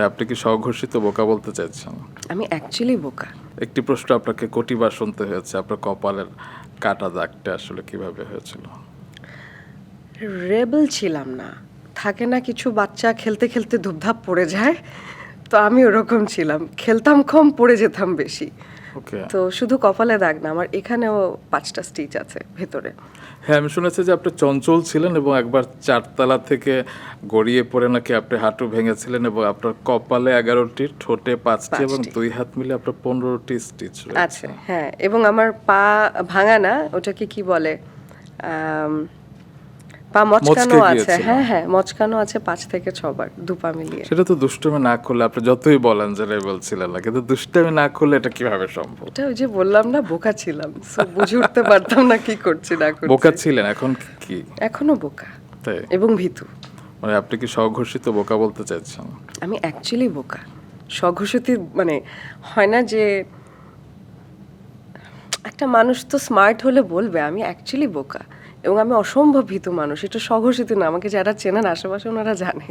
আপনি কি স্বঘোষিত বোকা বলতে চাইছেন? আমি অ্যাকচুয়ালি বোকা। একটি প্রশ্ন আপনাকে কোটিবার শুনতে হয়েছে, আপনার কপালের কাটা দাগটা আসলে কিভাবে হয়েছিল? রেবেল ছিলাম না। থাকে না কিছু বাচ্চা খেলতে খেলতে ধুপধাপ পড়ে যায়, তো আমি ওরকম ছিলাম। খেলতাম কম, পড়ে যেতাম বেশি। ওকে। তো শুধু কপালে দাগ না, আমার এখানেও 5টা স্টিচ আছে ভেতরে। হ্যাঁ, আমি শুনেছি যে আপনি চঞ্চল ছিলেন এবং একবার 4 তলা থেকে গড়িয়ে পড়ে নাকি আপনি হাঁটু ভেঙেছিলেন এবং আপনার কপালে 11টি, ঠোঁটে 5টি এবং 5টি 2 হাত মিলে আপনার 15টি স্টিচ রয়েছে। আছে, হ্যাঁ। এবং আমার পা ভাঙা না, ওটাকে কি বলে, আম, পা মচকানো মচকে আছে। গিয়েছিল। হ্যাঁ হ্যাঁ, মচকানো আছে 5 থেকে 6 বার, দুপা মিলিয়ে। সেটা তো দুষ্টুমি না করলে, আপনি যতই বলেন যে রেবেল ছিলেন না, কিন্তু দুষ্টুমি না করলে এটা কিভাবে সম্ভব? ওটা ওই যে বললাম না, বোকা ছিলাম। So, বুঝে উঠতে পারতাম না কি করছি না করছি। বোকা ছিলেন, এখন কি? এখনো বোকা তাই? এবং ভীতু। মানে আপনি কি স্বঘোষিত বোকা বলতে চাইছেন? আমি অ্যাকচুয়ালি বোকা। স্বঘোষিত মানে হয় না যে একটা মানুষ তো স্মার্ট হলে বলবে আমি অ্যাকচুয়ালি বোকা, এবং আমি অসম্ভব ভীতু মানুষ। এটা স্বঘোষিত না, আমাকে যারা চেনেন আশেপাশে ওনারা জানে।